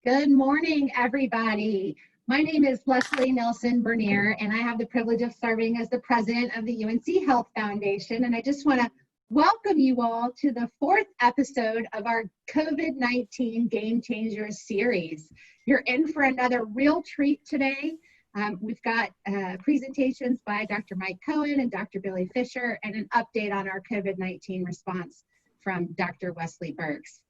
Good morning, everybody. My name is Leslie Nelson Bernier, and I have the privilege of serving as the president of the UNC Health Foundation. And I just want to welcome you all to the fourth episode of our COVID-19 Game Changers series. You're in for another real treat today. We've got presentations by Dr. Mike Cohen and Dr. Billy Fischer, and an update on our COVID-19 response from Dr. Wesley Burks.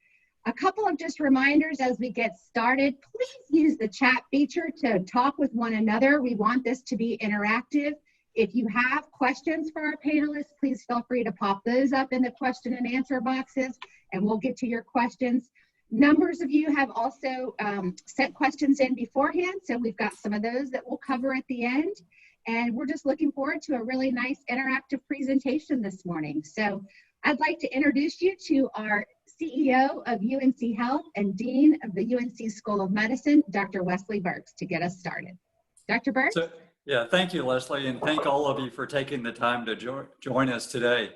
A couple of just reminders as we get started. Please use the chat feature to talk with one another. We want this to be interactive. If you have questions for our panelists, please feel free to pop those up in the question and answer boxes, and we'll get to your questions. Numbers of you have also sent questions in beforehand, so we've got some of those that we'll cover at the end. And we're just looking forward to a really nice interactive presentation this morning. So I'd like to introduce you to our CEO of UNC Health and Dean of the UNC School of Medicine, Dr. Wesley Burks, to get us started. Dr. Burks? Yeah, thank you, Leslie, and thank all of you for taking the time to join us today.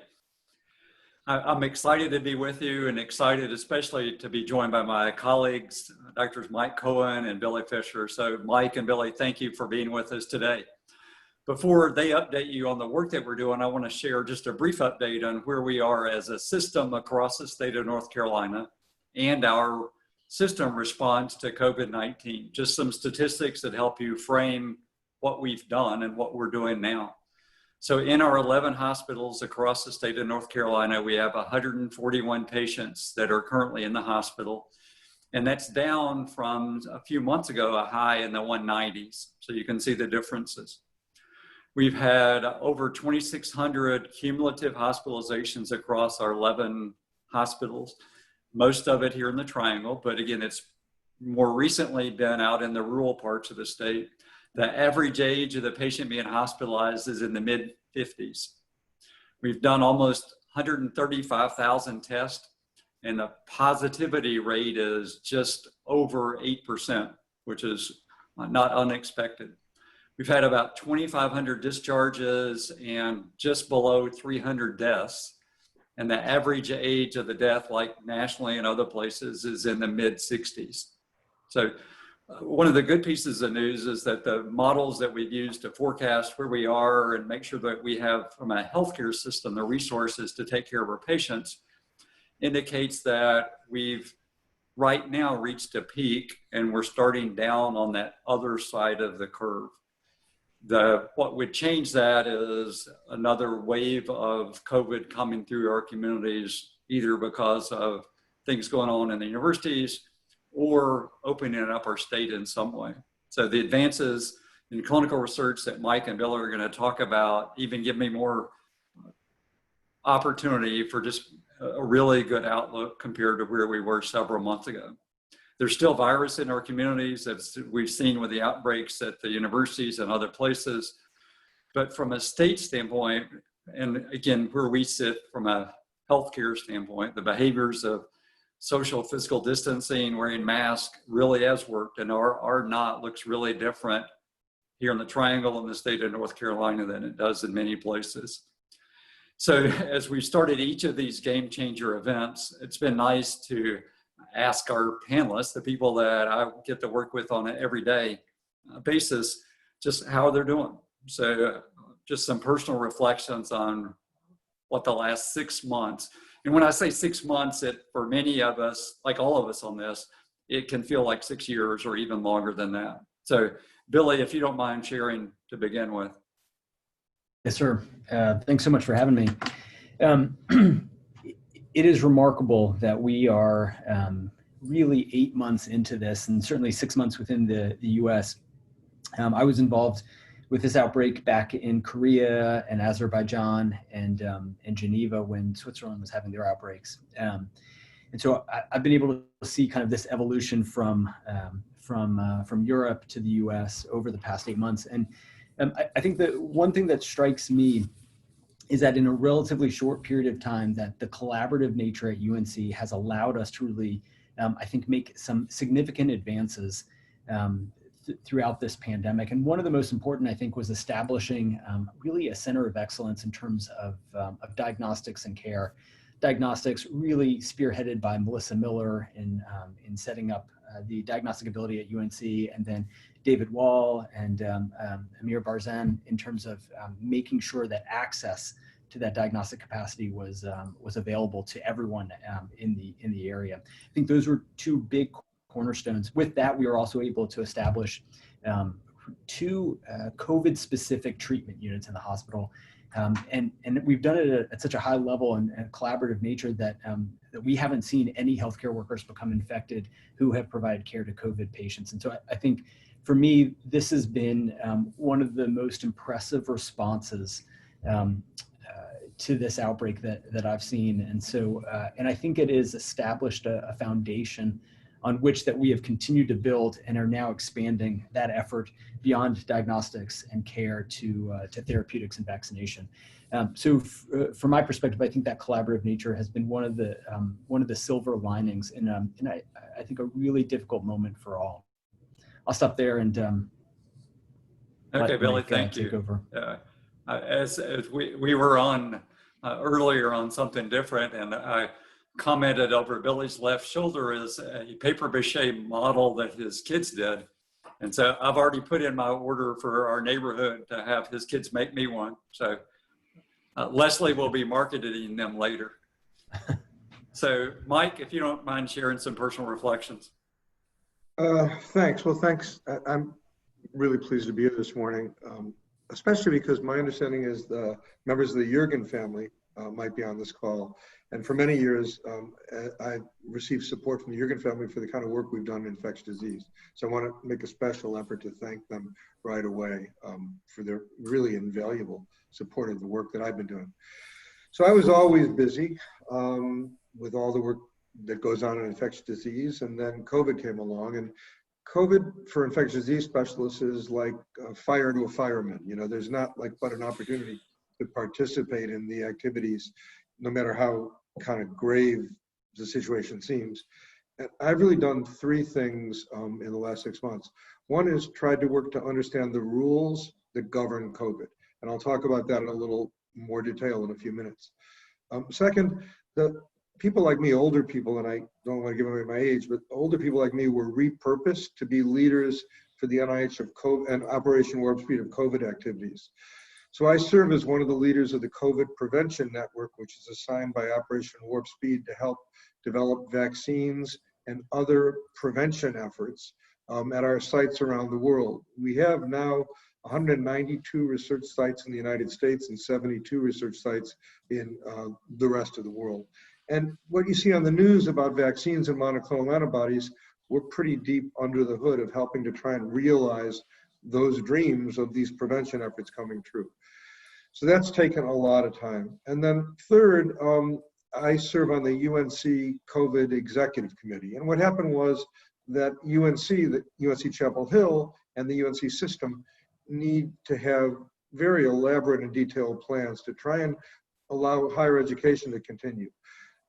I'm excited to be with you and excited especially to be joined by my colleagues, Drs. Mike Cohen and Billy Fischer. So Mike and Billy, thank you for being with us today. Before they update you on the work that we're doing, I want to share just a brief update on where we are as a system across the state of North Carolina and our system response to COVID-19. Just some statistics that help you frame what we've done and what we're doing now. So in our 11 hospitals across the state of North Carolina, we have 141 patients that are currently in the hospital. And that's down from a few months ago, a high in the 190s. So you can see the differences. We've had over 2,600 cumulative hospitalizations across our 11 hospitals, most of it here in the Triangle, but again, it's more recently been out in the rural parts of the state. The average age of the patient being hospitalized is in the mid-50s. We've done almost 135,000 tests, and the positivity rate is just over 8%, which is not unexpected. We've had about 2,500 discharges and just below 300 deaths. And the average age of the death, like nationally and other places, is in the mid-60s. So one of the good pieces of news is that the models that we've used to forecast where we are and make sure that we have, from a healthcare system, the resources to take care of our patients, indicates that we've right now reached a peak and we're starting down on that other side of the curve. What would change that is another wave of COVID coming through our communities, either because of things going on in the universities or opening up our state in some way. So the advances in clinical research that Mike and Bill are going to talk about even give me more opportunity for just a really good outlook compared to where we were several months ago. There's still virus in our communities, as we've seen with the outbreaks at the universities and other places. But from a state standpoint, and again, where we sit from a healthcare standpoint, the behaviors of social physical distancing, wearing masks really has worked, and our knot looks really different here in the Triangle in the state of North Carolina than it does in many places. So as we started each of these game changer events, it's been nice to ask our panelists, the people that I get to work with on an everyday basis, just how they're doing. So just some personal reflections on what the last 6 months, and when I say 6 months, for many of us, like all of us on this, it can feel like 6 years or even longer than that. So Billy, if you don't mind sharing to begin with. Yes, sir. Thanks so much for having me. It is remarkable that we are really 8 months into this, and certainly 6 months within the US. I was involved with this outbreak back in Korea and Azerbaijan and Geneva when Switzerland was having their outbreaks. And so I've been able to see kind of this evolution from Europe to the US over the past 8 months. And I think that one thing that strikes me is that in a relatively short period of time, that the collaborative nature at UNC has allowed us to really, I think, make some significant advances throughout this pandemic. And one of the most important, I think, was establishing really a center of excellence in terms of diagnostics and care. Diagnostics really spearheaded by Melissa Miller in setting up the diagnostic ability at UNC, and then David Wall and Amir Barzan in terms of making sure that access to that diagnostic capacity was available to everyone in the area. I think those were two big cornerstones. With that, we were also able to establish two COVID-specific treatment units in the hospital. And we've done it at such a high level and collaborative nature that we haven't seen any healthcare workers become infected who have provided care to COVID patients. And so I think for me, this has been one of the most impressive responses to this outbreak that I've seen. And so, and I think it has established a foundation on which that we have continued to build and are now expanding that effort beyond diagnostics and care to therapeutics and vaccination. So from my perspective, I think that collaborative nature has been one of the silver linings in I think a really difficult moment for all. I'll stop there and okay, Billy, thank you. Take over. As we were on earlier on something different, and I commented over Billy's left shoulder is a paper mache model that his kids did. And so I've already put in my order for our neighborhood to have his kids make me one. So Leslie will be marketing them later. So Mike, if you don't mind sharing some personal reflections. Thanks. Well, thanks. I'm really pleased to be here this morning, especially because my understanding is the members of the Jurgen family might be on this call. And for many years, I received support from the Jurgen family for the kind of work we've done in infectious disease. So I want to make a special effort to thank them right away for their really invaluable support of the work that I've been doing. So I was always busy with all the work that goes on in infectious disease, and then COVID came along, and COVID for infectious disease specialists is like fire to a fireman. You know, there's not like but an opportunity to participate in the activities, no matter how kind of grave the situation seems. And I've really done three things in the last 6 months. One is tried to work to understand the rules that govern COVID. And I'll talk about that in a little more detail in a few minutes. Second, the people like me, older people, and I don't want to give away my age, but older people like me were repurposed to be leaders for the NIH of COVID and Operation Warp Speed of COVID activities. So I serve as one of the leaders of the COVID Prevention Network, which is assigned by Operation Warp Speed to help develop vaccines and other prevention efforts at our sites around the world. We have now 192 research sites in the United States and 72 research sites in the rest of the world. And what you see on the news about vaccines and monoclonal antibodies, we're pretty deep under the hood of helping to try and realize those dreams of these prevention efforts coming true. So that's taken a lot of time. And then third, I serve on the UNC COVID Executive Committee. And what happened was that the UNC Chapel Hill and the UNC system need to have very elaborate and detailed plans to try and allow higher education to continue.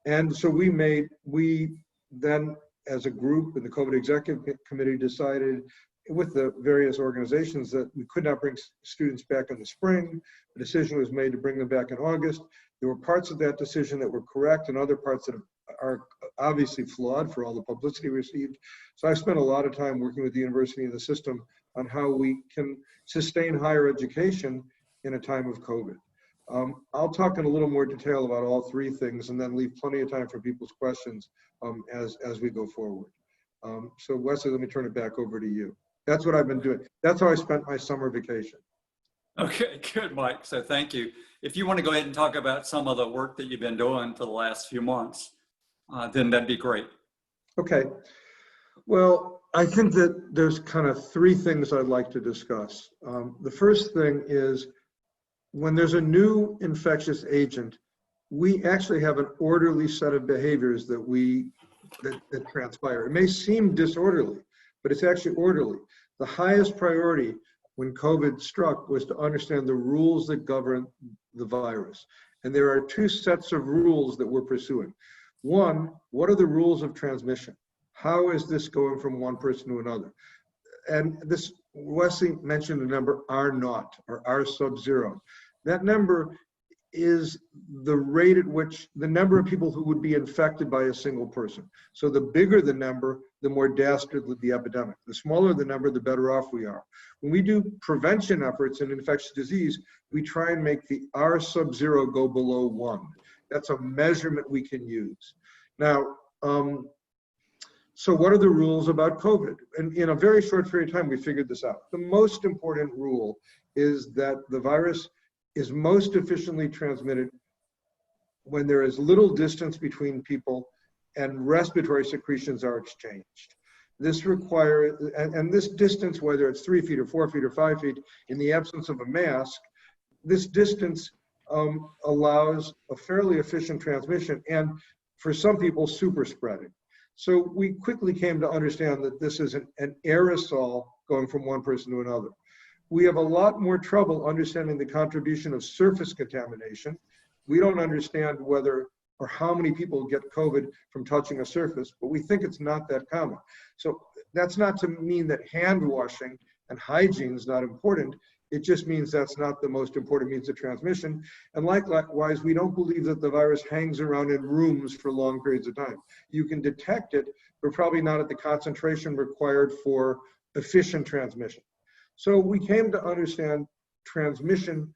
And so we then as a group in the COVID Executive Committee decided with the various organizations that we could not bring students back in the spring. The decision was made to bring them back in August. There were parts of that decision that were correct and other parts that are obviously flawed for all the publicity received. So I spent a lot of time working with the university and the system on how we can sustain higher education in a time of COVID. I'll talk in a little more detail about all three things and then leave plenty of time for people's questions as we go forward. So Wesley, let me turn it back over to you. That's what I've been doing. That's how I spent my summer vacation. Okay, good, Mike. So thank you. If you want to go ahead and talk about some of the work that you've been doing for the last few months, then that'd be great. Okay. Well, I think that there's kind of three things I'd like to discuss. The first thing is when there's a new infectious agent, we actually have an orderly set of behaviors that transpire. It may seem disorderly, but it's actually orderly. The highest priority when COVID struck was to understand the rules that govern the virus. And there are two sets of rules that we're pursuing. One, what are the rules of transmission? How is this going from one person to another? And this, Wesley mentioned the number R0 or R sub-zero. That number is the rate at which the number of people who would be infected by a single person. So the bigger the number, the more dastardly the epidemic. The smaller the number, the better off we are. When we do prevention efforts in infectious disease, we try and make the R sub 0 go below 1. That's a measurement we can use. Now, so what are the rules about COVID? And in a very short period of time, we figured this out. The most important rule is that the virus is most efficiently transmitted when there is little distance between people and respiratory secretions are exchanged. This requires, and this distance, whether it's 3 feet or 4 feet or 5 feet, in the absence of a mask, this distance allows a fairly efficient transmission and for some people super spreading. So we quickly came to understand that this is an aerosol going from one person to another. We have a lot more trouble understanding the contribution of surface contamination. We don't understand whether or how many people get COVID from touching a surface, but we think it's not that common. So that's not to mean that hand washing and hygiene is not important. It just means that's not the most important means of transmission. And likewise, we don't believe that the virus hangs around in rooms for long periods of time. You can detect it, but probably not at the concentration required for efficient transmission. So we came to understand transmission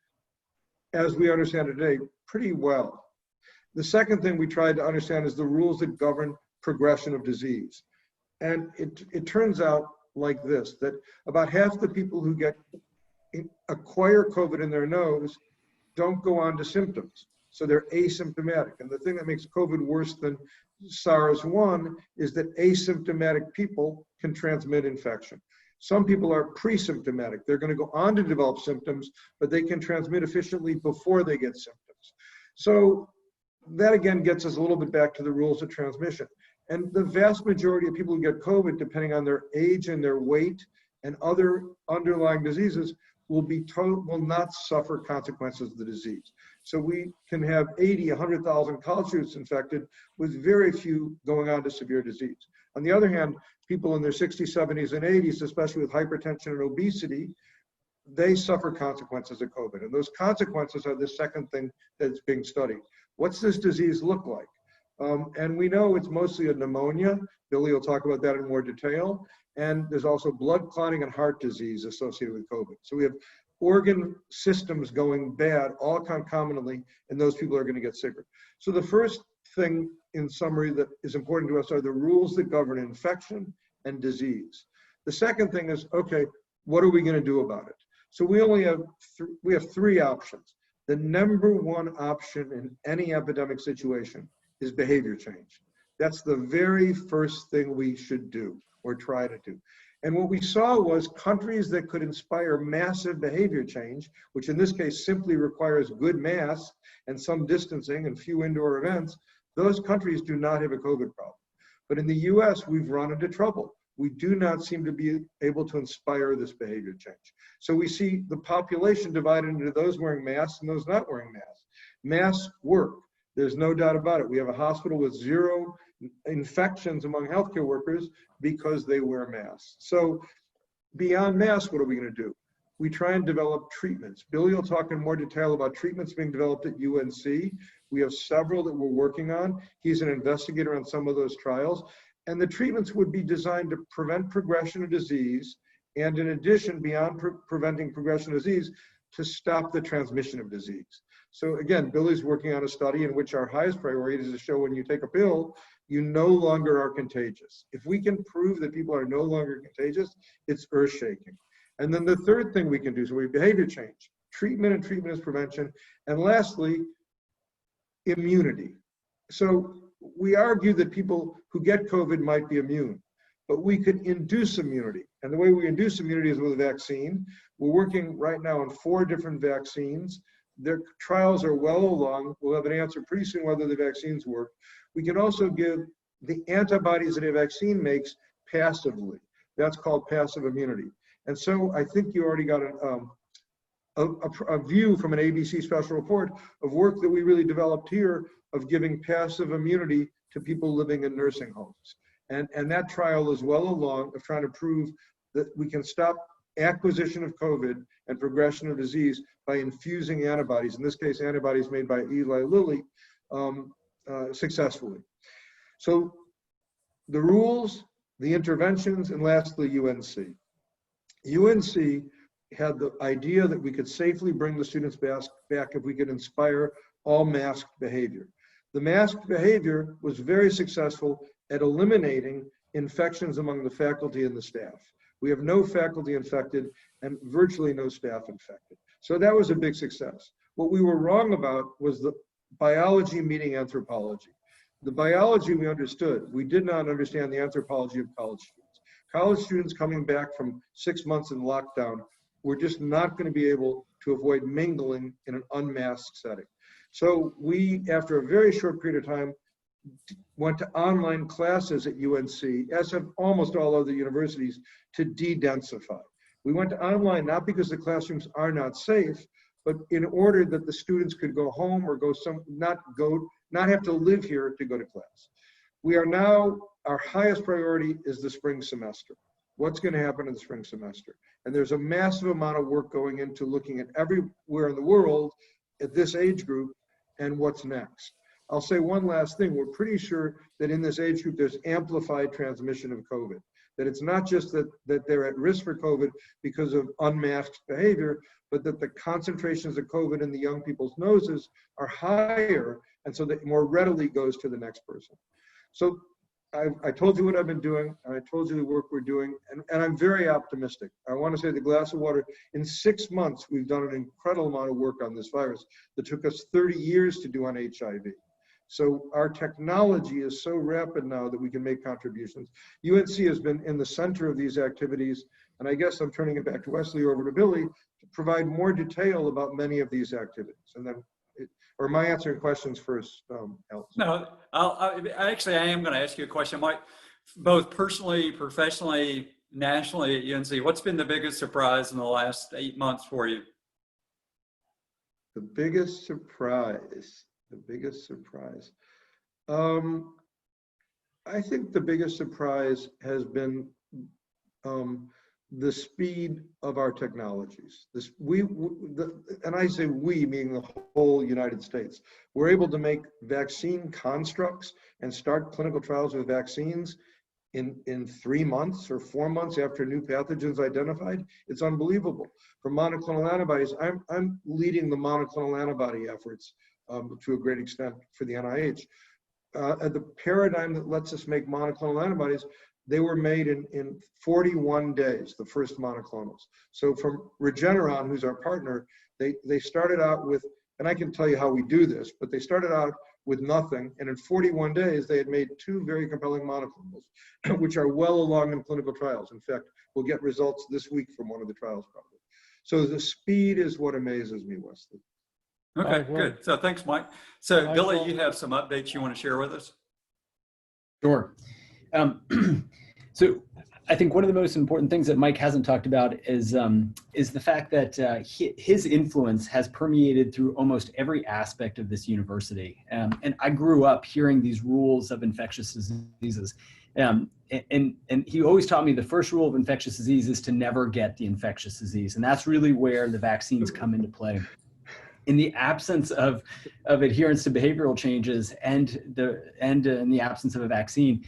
as we understand it today pretty well. The second thing we tried to understand is the rules that govern progression of disease. And it turns out like this, that about half the people who acquire COVID in their nose don't go on to symptoms. So they're asymptomatic. And the thing that makes COVID worse than SARS-1 is that asymptomatic people can transmit infection. Some people are pre-symptomatic. They're going to go on to develop symptoms, but they can transmit efficiently before they get symptoms. So that again gets us a little bit back to the rules of transmission. And the vast majority of people who get COVID, depending on their age and their weight and other underlying diseases, will not suffer consequences of the disease. So we can have 80, 100,000 college students infected with very few going on to severe disease. On the other hand, people in their 60s, 70s, and 80s, especially with hypertension and obesity, they suffer consequences of COVID. And those consequences are the second thing that's being studied. What's this disease look like? And we know it's mostly a pneumonia. Lilly will talk about that in more detail. And there's also blood clotting and heart disease associated with COVID. So we have organ systems going bad all concomitantly, and those people are going to get sicker. So the first thing in summary that is important to us are the rules that govern infection and disease. The second thing is, okay, what are we going to do about it? So we only have we have three options. The number one option in any epidemic situation is behavior change. That's the very first thing we should do or try to do. And what we saw was countries that could inspire massive behavior change, which in this case simply requires good masks and some distancing and few indoor events, those countries do not have a COVID problem. But in the US, we've run into trouble. We do not seem to be able to inspire this behavior change. So we see the population divided into those wearing masks and those not wearing masks. Masks work. There's no doubt about it. We have a hospital with 0 infections among healthcare workers because they wear masks. So beyond masks, what are we going to do? We try and develop treatments. Billy will talk in more detail about treatments being developed at UNC. We have several that we're working on. He's an investigator on some of those trials. And the treatments would be designed to prevent progression of disease, and in addition, beyond preventing progression of disease, to stop the transmission of disease. So again, Billy's working on a study in which our highest priority is to show when you take a pill, you no longer are contagious. If we can prove that people are no longer contagious, it's earth-shaking. And then the third thing we can do, so we have behavior change, treatment, and treatment is prevention. And lastly, immunity. So we argue that people who get COVID might be immune, but we could induce immunity. And the way we induce immunity is with a vaccine. We're working right now on 4 different vaccines. Their trials are well along. We'll have an answer pretty soon whether the vaccines work. We can also give the antibodies that a vaccine makes passively. That's called passive immunity. And so I think you already got a view from an ABC special report of work that we really developed here of giving passive immunity to people living in nursing homes. And that trial is well along of trying to prove that we can stop acquisition of COVID and progression of disease by infusing antibodies, in this case, antibodies made by Eli Lilly, successfully. So the rules, the interventions, and lastly, UNC. UNC had the idea that we could safely bring the students back if we could inspire all masked behavior. The masked behavior was very successful at eliminating infections among the faculty and the staff. We have no faculty infected and virtually no staff infected. So that was a big success. What we were wrong about was the biology meeting anthropology. The biology we understood. We did not understand the anthropology of college students. College students coming back from 6 months in lockdown were just not going to be able to avoid mingling in an unmasked setting. So we, after a very short period of time, went to online classes at UNC, as have almost all other universities, to de-densify. We went to online not because the classrooms are not safe, but in order that the students could go home or not have to live here to go to class. We are now, our highest priority is the spring semester. What's going to happen in the spring semester? And there's a massive amount of work going into looking at everywhere in the world at this age group and what's next. I'll say one last thing. We're pretty sure that in this age group, there's amplified transmission of COVID. That it's not just that they're at risk for COVID because of unmasked behavior, but that the concentrations of COVID in the young people's noses are higher, and so that more readily goes to the next person. So I told you what I've been doing, and I told you the work we're doing, and I'm very optimistic. I want to say the glass of water, in 6 months, we've done an incredible amount of work on this virus that took us 30 years to do on HIV. So our technology is so rapid now that we can make contributions. UNC has been in the center of these activities, and I guess I'm turning it back to Wesley or over to Billy to provide more detail about many of these activities. And then, or am I answering questions first, Alex? No, I am going to ask you a question, Mike. Both personally, professionally, nationally at UNC, what's been the biggest surprise in the last 8 months for you? The biggest surprise. I think the biggest surprise has been the speed of our technologies. And I say we, meaning the whole United States. We're able to make vaccine constructs and start clinical trials with vaccines in 3 months or 4 months after new pathogens identified. It's unbelievable. For monoclonal antibodies, I'm leading the monoclonal antibody efforts to a great extent for the NIH. The paradigm that lets us make monoclonal antibodies, they were made in 41 days, the first monoclonals. So from Regeneron, who's our partner, they started out with, and I can tell you how we do this, but they started out with nothing, and in 41 days, they had made 2 very compelling monoclonals, which are well along in clinical trials. In fact, we'll get results this week from one of the trials probably. So the speed is what amazes me, Wesley. Okay, good. So thanks, Mike. So Billy, you have some updates you want to share with us? Sure. So I think one of the most important things that Mike hasn't talked about is the fact that his influence has permeated through almost every aspect of this university. And I grew up hearing these rules of infectious diseases. And he always taught me the first rule of infectious disease is to never get the infectious disease. And that's really where the vaccines come into play. In the absence of adherence to behavioral changes and in the absence of a vaccine,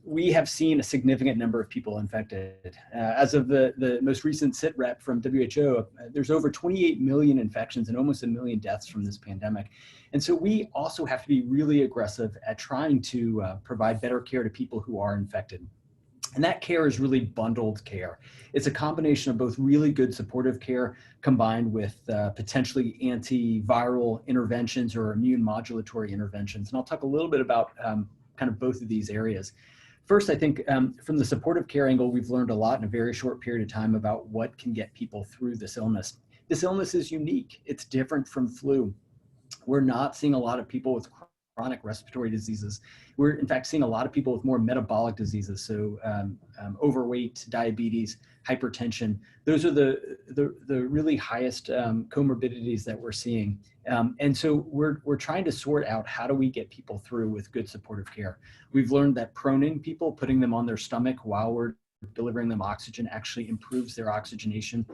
we have seen a significant number of people infected. As of the most recent sit rep from WHO, there's over 28 million infections and almost 1 million deaths from this pandemic. And so we also have to be really aggressive at trying to provide better care to people who are infected. And that care is really bundled care. It's a combination of both really good supportive care combined with potentially antiviral interventions or immune modulatory interventions. And I'll talk a little bit about kind of both of these areas. First, I think from the supportive care angle, we've learned a lot in a very short period of time about what can get people through this illness. This illness is unique. It's different from flu. We're not seeing a lot of people with chronic respiratory diseases. We're in fact seeing a lot of people with more metabolic diseases, so overweight, diabetes, hypertension. Those are the really highest comorbidities that we're seeing. And so we're trying to sort out how do we get people through with good supportive care. We've learned that proning people, putting them on their stomach while we're delivering them oxygen actually improves their oxygenation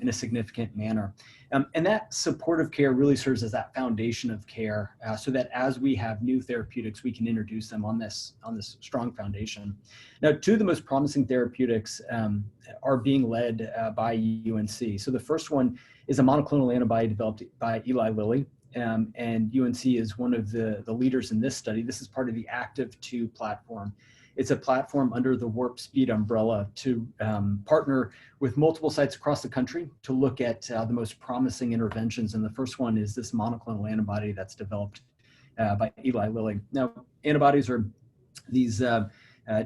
in a significant manner. And that supportive care really serves as that foundation of care so that as we have new therapeutics, we can introduce them on this strong foundation. Now, two of the most promising therapeutics are being led by UNC. So the first one is a monoclonal antibody developed by Eli Lilly. And UNC is one of the leaders in this study. This is part of the Active2 platform. It's a platform under the Warp Speed umbrella to partner with multiple sites across the country to look at the most promising interventions. And the first one is this monoclonal antibody that's developed by Eli Lilly. Now, antibodies are these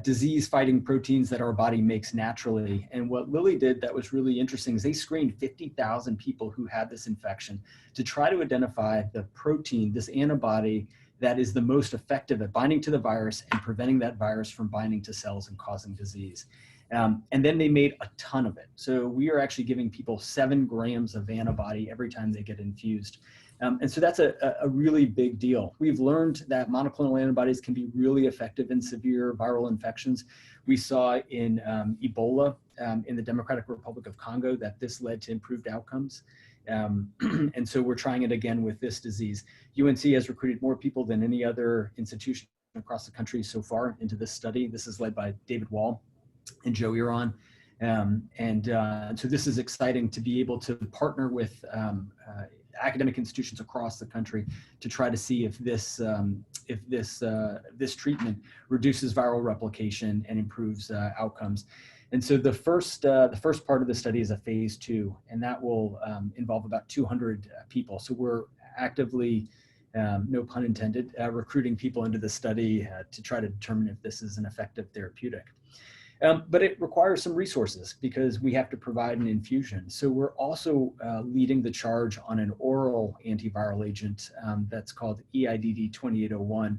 disease-fighting proteins that our body makes naturally. And what Lilly did that was really interesting is they screened 50,000 people who had this infection to try to identify the protein, this antibody, that is the most effective at binding to the virus and preventing that virus from binding to cells and causing disease. And then they made a ton of it. So we are actually giving people 7 grams of antibody every time they get infused. And so that's a really big deal. We've learned that monoclonal antibodies can be really effective in severe viral infections. We saw in Ebola in the Democratic Republic of Congo that this led to improved outcomes. And so we're trying it again with this disease. UNC has recruited more people than any other institution across the country so far into this study. This is led by David Wall and Joe Iran. So this is exciting to be able to partner with academic institutions across the country to try to see if this treatment reduces viral replication and improves outcomes. And so the first part of the study is a phase 2, and that will involve about 200 people. So we're actively, no pun intended, recruiting people into the study to try to determine if this is an effective therapeutic. But it requires some resources because we have to provide an infusion. So we're also leading the charge on an oral antiviral agent that's called EIDD-2801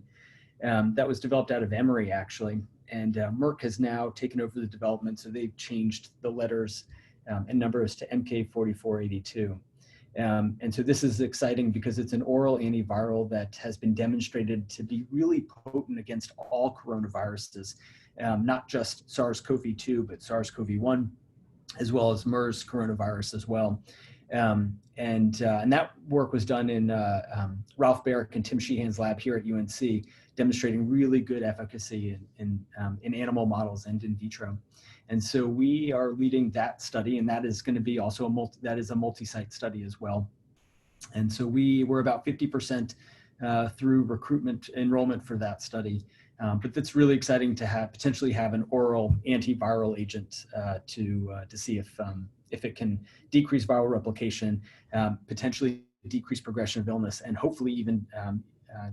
that was developed out of Emory, actually. And Merck has now taken over the development, so they've changed the letters and numbers to MK4482. And so this is exciting because it's an oral antiviral that has been demonstrated to be really potent against all coronaviruses, not just SARS-CoV-2, but SARS-CoV-1, as well as MERS coronavirus as well. And that work was done in Ralph Barrick and Tim Sheehan's lab here at UNC, demonstrating really good efficacy in animal models and in vitro. And so we are leading that study, and that is going to be also a multi-site study as well. And so we're about 50% through enrollment for that study. But that's really exciting to potentially have an oral antiviral agent to see if it can decrease viral replication, potentially decrease progression of illness, and hopefully even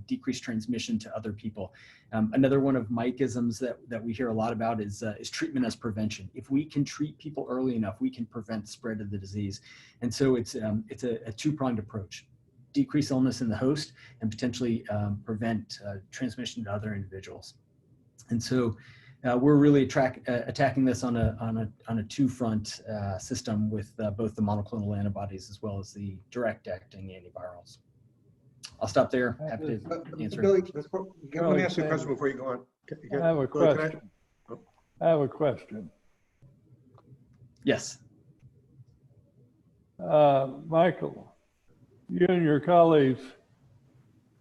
decrease transmission to other people. Another one of Mike-isms that we hear a lot about is treatment as prevention. If we can treat people early enough, we can prevent spread of the disease. And so it's a two-pronged approach: decrease illness in the host and potentially prevent transmission to other individuals. And so we're really attacking this on a two-front system with both the monoclonal antibodies as well as the direct-acting antivirals. I'll stop there. Happy to answer. Billy, let me ask you a question before you go on. I have a question. I have a question. Yes. Michael, you and your colleagues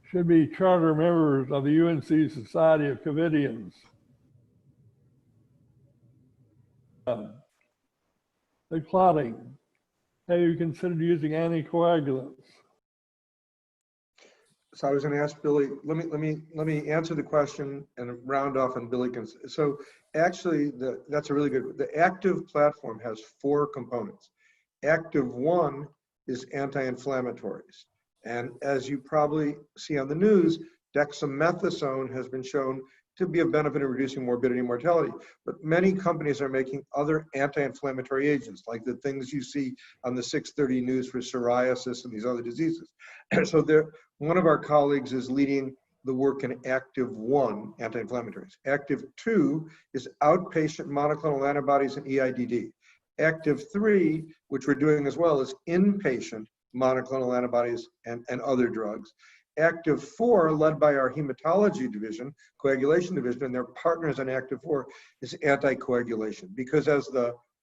should be charter members of the UNC Society of Covidians. The clotting, have you considered using anticoagulants? So I was going to ask Billy, let me answer the question and round off, and Billy can. So actually, that's a really good. The active platform has 4 components. Active 1 is anti-inflammatories, and as you probably see on the news, dexamethasone has been shown to be of benefit in reducing morbidity and mortality. But many companies are making other anti-inflammatory agents, like the things you see on the 6:30 news for psoriasis and these other diseases. So one of our colleagues is leading the work in Active 1, anti-inflammatories. Active 2 is outpatient monoclonal antibodies and EIDD. Active 3, which we're doing as well, is inpatient monoclonal antibodies and other drugs. Active 4, led by our hematology division, coagulation division, and their partners in Active 4 is anticoagulation. Because as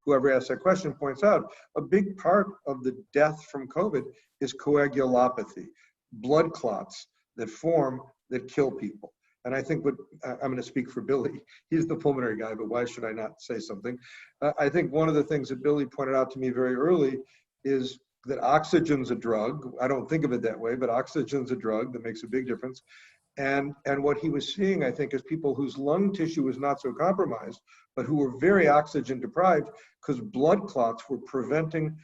whoever asked that question points out, a big part of the death from COVID is coagulopathy, blood clots that form that kill people. And I think I'm going to speak for Billy. He's the pulmonary guy, but why should I not say something? I think one of the things that Billy pointed out to me very early is that oxygen's a drug. I don't think of it that way, but oxygen's a drug that makes a big difference. And what he was seeing, I think, is people whose lung tissue was not so compromised, but who were very oxygen deprived because blood clots were preventing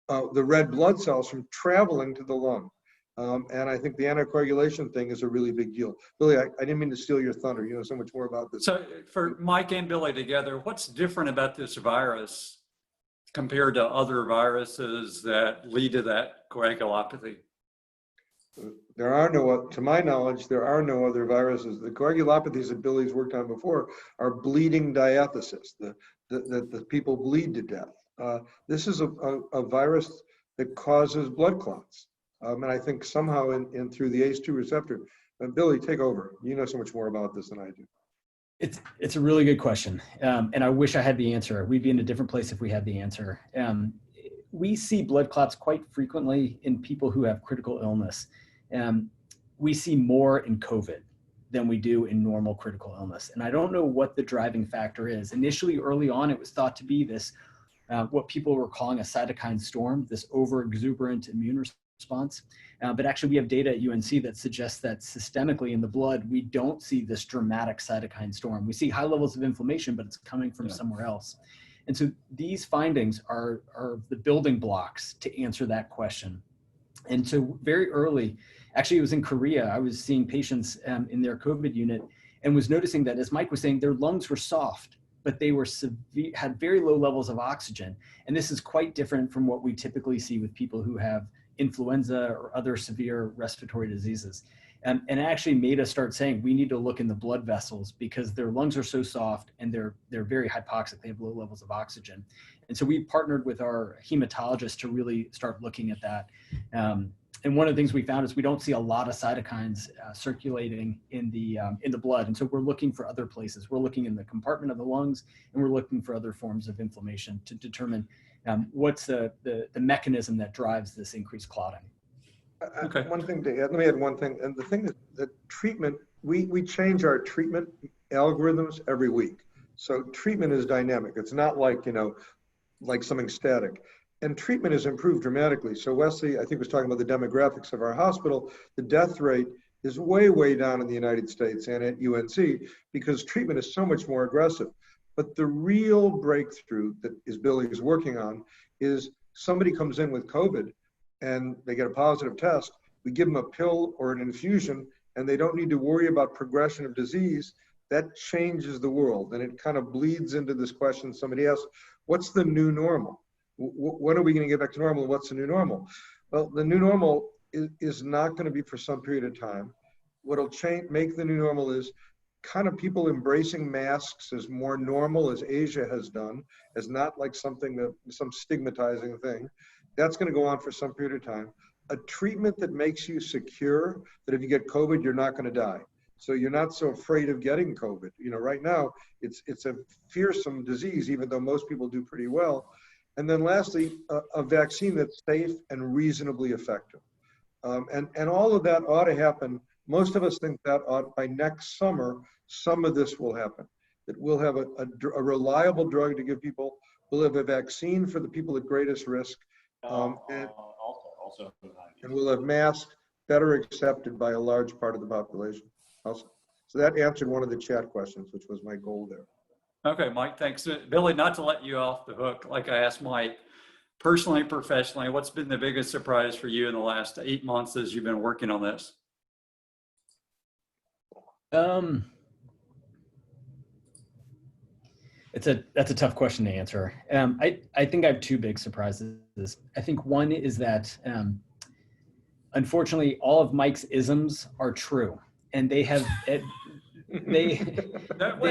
the red blood cells from traveling to the lung. And I think the anticoagulation thing is a really big deal. Billy, I didn't mean to steal your thunder. You know so much more about this. So for Mike and Billy together, what's different about this virus compared to other viruses that lead to that coagulopathy? There are no, to my knowledge, there are no other viruses. The coagulopathies that Billy's worked on before are bleeding diathesis, the people bleed to death. This is a virus that causes blood clots. And I think somehow through the ACE2 receptor, Billy, take over. You know so much more about this than I do. It's a really good question. And I wish I had the answer. We'd be in a different place if we had the answer. We see blood clots quite frequently in people who have critical illness. We see more in COVID than we do in normal critical illness. And I don't know what the driving factor is. Initially, early on, it was thought to be this, what people were calling a cytokine storm, this over-exuberant immune response. But actually we have data at UNC that suggests that systemically in the blood, we don't see this dramatic cytokine storm. We see high levels of inflammation, but it's coming from somewhere else. And so these findings are the building blocks to answer that question. And so very early, actually it was in Korea, I was seeing patients in their COVID unit and was noticing that, as Mike was saying, their lungs were soft, but they were had very low levels of oxygen. And this is quite different from what we typically see with people who have influenza or other severe respiratory diseases. And it actually made us start saying, we need to look in the blood vessels because their lungs are so soft and they're very hypoxic. They have low levels of oxygen. And so we partnered with our hematologist to really start looking at that. And one of the things we found is we don't see a lot of cytokines circulating in the blood. And so we're looking for other places. We're looking in the compartment of the lungs, and we're looking for other forms of inflammation to determine what's the mechanism that drives this increased clotting. Okay. One thing to add, let me add one thing. And the thing is that treatment, we change our treatment algorithms every week. So treatment is dynamic. It's not like, like something static. And treatment has improved dramatically. So Wesley, I think, was talking about the demographics of our hospital. The death rate is way, way down in the United States and at UNC because treatment is so much more aggressive. But the real breakthrough that Billy is working on is somebody comes in with COVID and they get a positive test. We give them a pill or an infusion and they don't need to worry about progression of disease. That changes the world. And it kind of bleeds into this question somebody asked, what's the new normal? When are we going to get back to normal? What's the new normal? Well, the new normal is not going to be for some period of time. What'll make the new normal is kind of people embracing masks as more normal as Asia has done, as not like some stigmatizing thing. That's going to go on for some period of time. A treatment that makes you secure that if you get COVID, you're not going to die. So you're not so afraid of getting COVID. Right now it's a fearsome disease, even though most people do pretty well. And then lastly, a vaccine that's safe and reasonably effective. And all of that ought to happen. Most of us think that by next summer, some of this will happen. That we'll have a reliable drug to give people. We'll have a vaccine for the people at greatest risk. And we'll have masks better accepted by a large part of the population. Also. So that answered one of the chat questions, which was my goal there. Okay, Mike, thanks. Billy, not to let you off the hook, like I asked Mike, personally, professionally, what's been the biggest surprise for you in the last 8 months as you've been working on this? That's a tough question to answer. I think I have two big surprises. I think one is that, unfortunately, all of Mike's isms are true, and they have they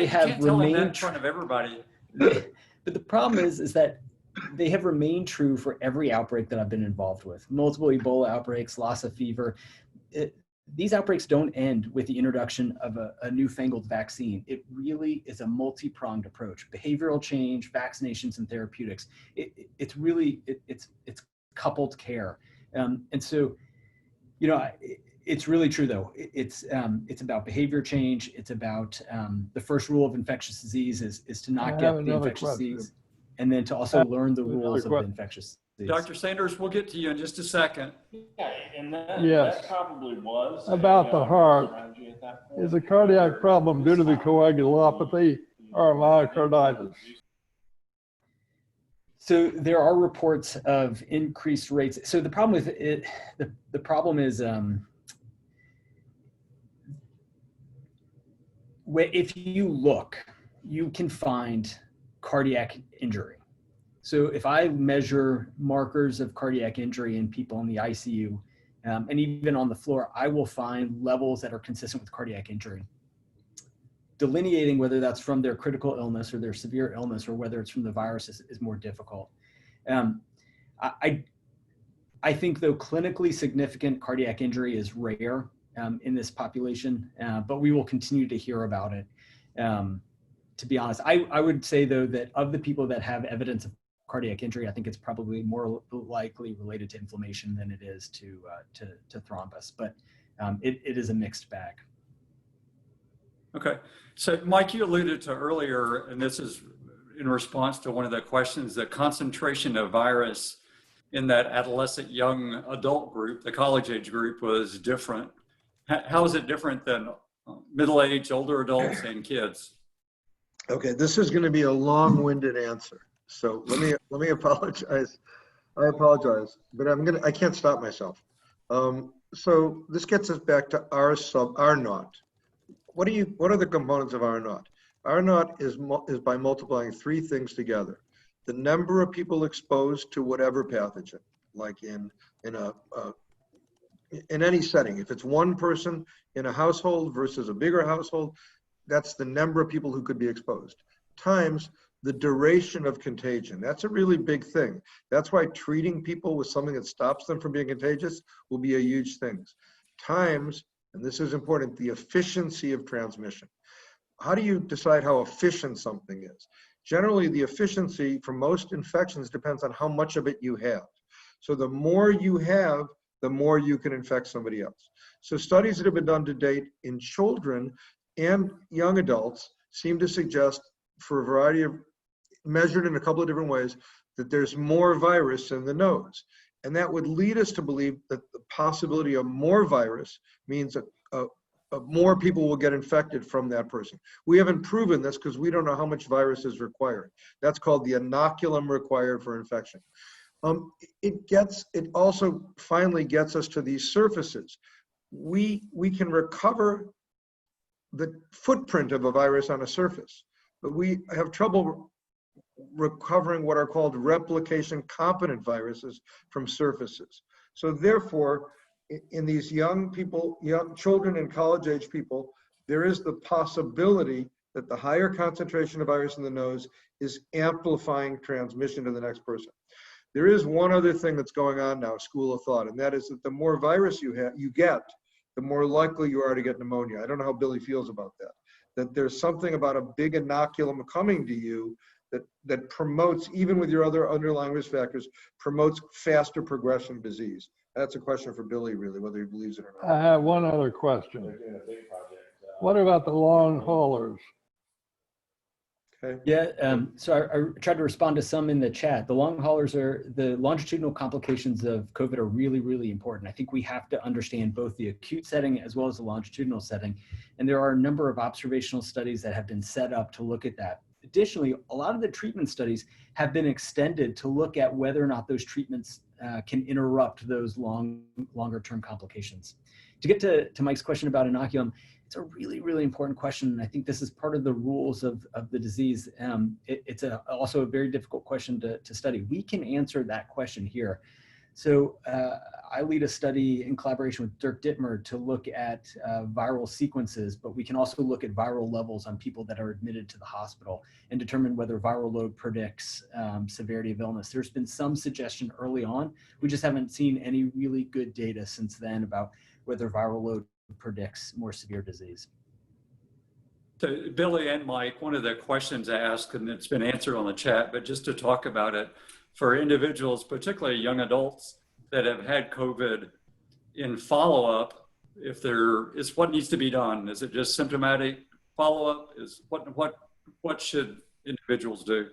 have remained in front of everybody. But the problem is that they have remained true for every outbreak that I've been involved with. Multiple Ebola outbreaks, Lassa fever. these outbreaks don't end with the introduction of a newfangled vaccine. It really is a multi-pronged approach. Behavioral change, vaccinations, and therapeutics. It's coupled care. And so, it's really true though. It's about behavior change. It's about the first rule of infectious disease is to not get the infectious disease, and then to also learn the rules of the infectious disease. Dr. Sanders, we'll get to you in just a second. Yeah, and that, Yes. that probably was About the heart. strategy at that point. Is a cardiac problem due to the coagulopathy or myocarditis? So there are reports of increased rates. So the problem with it, the problem is if you look, you can find cardiac injury. So if I measure markers of cardiac injury in people in the ICU, and even on the floor, I will find levels that are consistent with cardiac injury. Delineating whether that's from their critical illness or their severe illness or whether it's from the virus is more difficult. I think though clinically significant cardiac injury is rare in this population, but we will continue to hear about it. To be honest, I would say though that of the people that have evidence of cardiac injury, I think it's probably more likely related to inflammation than it is to thrombus, but it is a mixed bag. Okay, so Mike, you alluded to earlier, and this is in response to one of the questions, the concentration of virus in that adolescent young adult group, the college age group, was different. How is it different than middle-aged, older adults and kids? Okay, this is going to be a long-winded answer. So let me apologize. I apologize, but I can't stop myself. So this gets us back to R naught. What are the components of R naught? R naught is by multiplying three things together: the number of people exposed to whatever pathogen, like in any setting. If it's one person in a household versus a bigger household, that's the number of people who could be exposed, times the duration of contagion. That's a really big thing. That's why treating people with something that stops them from being contagious will be a huge thing. Times, and this is important, the efficiency of transmission. How do you decide how efficient something is? Generally, the efficiency for most infections depends on how much of it you have. So the more you have, the more you can infect somebody else. So studies that have been done to date in children and young adults seem to suggest, for a variety of, measured in a couple of different ways, that there's more virus in the nose. And that would lead us to believe that the possibility of more virus means that more people will get infected from that person. We haven't proven this because we don't know how much virus is required. That's called the inoculum required for infection. It also finally gets us to these surfaces. We can recover the footprint of a virus on a surface, but we have trouble recovering what are called replication competent viruses from surfaces. So therefore, in these young people, young children and college age people, there is the possibility that the higher concentration of virus in the nose is amplifying transmission to the next person. There is one other thing that's going on now, school of thought, and that is that the more virus you get, the more likely you are to get pneumonia. I don't know how Billy feels about that. That there's something about a big inoculum coming to you that promotes, even with your other underlying risk factors, promotes faster progression of disease. That's a question for Billy, really, whether he believes it or not. I have one other question. What about the long haulers? Okay. Yeah, so I tried to respond to some in the chat. The long haulers the longitudinal complications of COVID are really, really important. I think we have to understand both the acute setting as well as the longitudinal setting. And there are a number of observational studies that have been set up to look at that. Additionally, a lot of the treatment studies have been extended to look at whether or not those treatments can interrupt those longer term complications. To get to Mike's question about inoculum, it's a really, really important question. And I think this is part of the rules of the disease. It's also a very difficult question to study. We can answer that question here. So I lead a study in collaboration with Dirk Dittmer to look at viral sequences, but we can also look at viral levels on people that are admitted to the hospital and determine whether viral load predicts severity of illness. There's been some suggestion early on. We just haven't seen any really good data since then about whether viral load predicts more severe disease. So Billy and Mike, one of the questions asked, and it's been answered on the chat, but just to talk about it, for individuals, particularly young adults that have had COVID, in follow-up, if there is, what needs to be done? Is it just symptomatic follow-up? Is what should individuals do?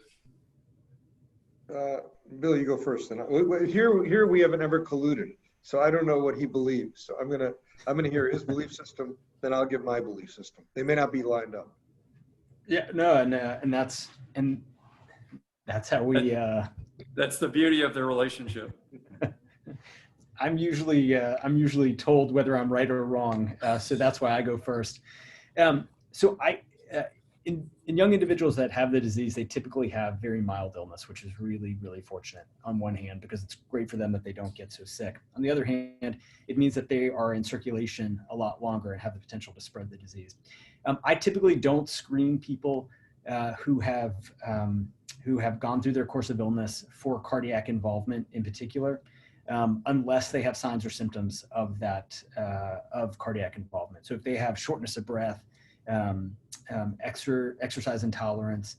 Billy, you go first. And here we haven't ever colluded, so I don't know what he believes. So I'm gonna hear his belief system, then I'll give my belief system. They may not be lined up. Yeah, no, and that's how we. That's the beauty of the relationship. I'm usually told whether I'm right or wrong, so that's why I go first. So in young individuals that have the disease, they typically have very mild illness, which is really, really fortunate on one hand, because it's great for them that they don't get so sick. On the other hand, it means that they are in circulation a lot longer and have the potential to spread the disease. I typically don't screen people who have gone through their course of illness for cardiac involvement in particular, unless they have signs or symptoms of that, of cardiac involvement. So if they have shortness of breath, exercise intolerance,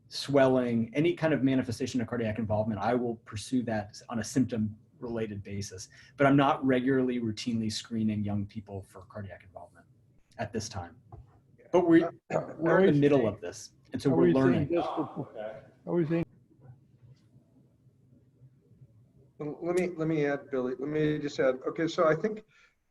swelling, any kind of manifestation of cardiac involvement, I will pursue that on a symptom-related basis. But I'm not regularly, routinely screening young people for cardiac involvement at this time. But we're in the middle of this, and so we're learning. Let me add, Billy. Let me just add. Okay, so I think,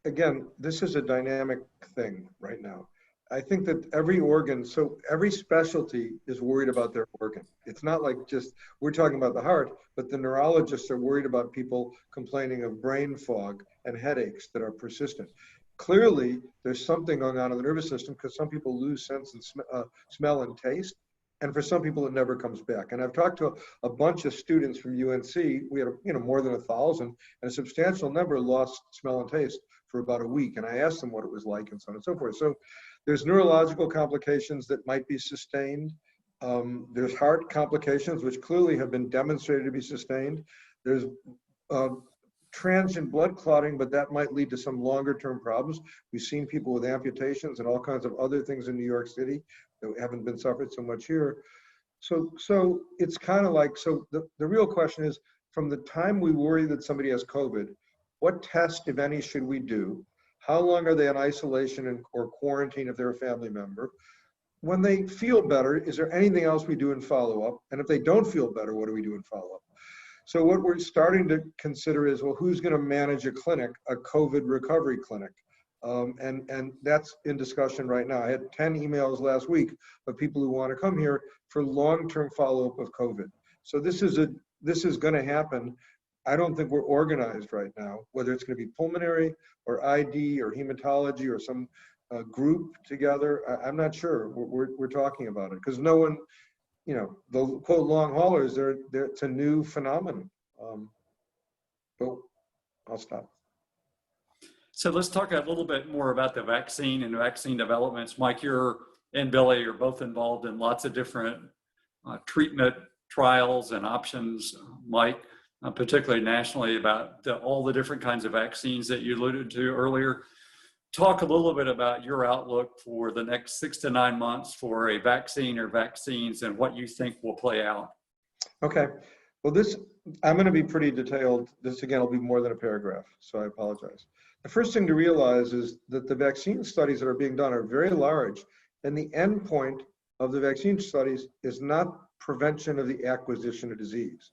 again, this is a dynamic thing right now. I think that every organ, so every specialty is worried about their organ. It's not like just, we're talking about the heart, but the neurologists are worried about people complaining of brain fog and headaches that are persistent. Clearly, there's something going on in the nervous system because some people lose sense and smell and taste. And for some people, it never comes back. And I've talked to a bunch of students from UNC. We had more than 1,000, and a substantial number lost smell and taste for about a week. And I asked them what it was like and so on and so forth. So there's neurological complications that might be sustained. There's heart complications, which clearly have been demonstrated to be sustained. There's transient blood clotting, but that might lead to some longer term problems. We've seen people with amputations and all kinds of other things in New York City that haven't been suffered so much here. So it's kind of like, so the real question is, from the time we worry that somebody has COVID, what test, if any, should we do? How long are they in isolation or quarantine if they're a family member? When they feel better, is there anything else we do in follow-up? And if they don't feel better, what do we do in follow-up? So what we're starting to consider is, well, who's going to manage a clinic, a COVID recovery clinic? And that's in discussion right now. I had 10 emails last week of people who want to come here for long-term follow-up of COVID. So this is going to happen. I don't think we're organized right now, whether it's going to be pulmonary or ID or hematology or some group together. I'm not sure. We're talking about it because no one, the quote long haulers, it's a new phenomenon. But I'll stop. So let's talk a little bit more about the vaccine and vaccine developments. Mike, you and Billy are both involved in lots of different treatment trials and options. Mike, particularly nationally, about all the different kinds of vaccines that you alluded to earlier. Talk a little bit about your outlook for the next 6 to 9 months for a vaccine or vaccines and what you think will play out. Okay. Well, I'm going to be pretty detailed. This, again, will be more than a paragraph, so I apologize. The first thing to realize is that the vaccine studies that are being done are very large, and the end point of the vaccine studies is not prevention of the acquisition of disease.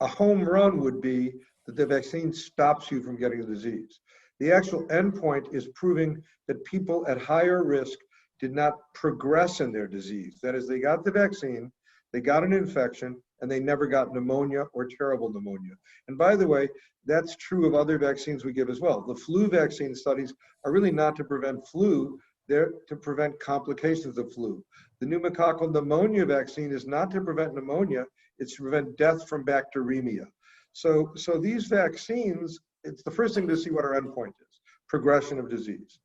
A home run would be that the vaccine stops you from getting the disease. The actual endpoint is proving that people at higher risk did not progress in their disease. That is, they got the vaccine, they got an infection, and they never got pneumonia or terrible pneumonia. And by the way, that's true of other vaccines we give as well. The flu vaccine studies are really not to prevent flu, they're to prevent complications of flu. The pneumococcal pneumonia vaccine is not to prevent pneumonia, it's to prevent death from bacteremia. So these vaccines, it's the first thing to see what our endpoint is, progression of disease.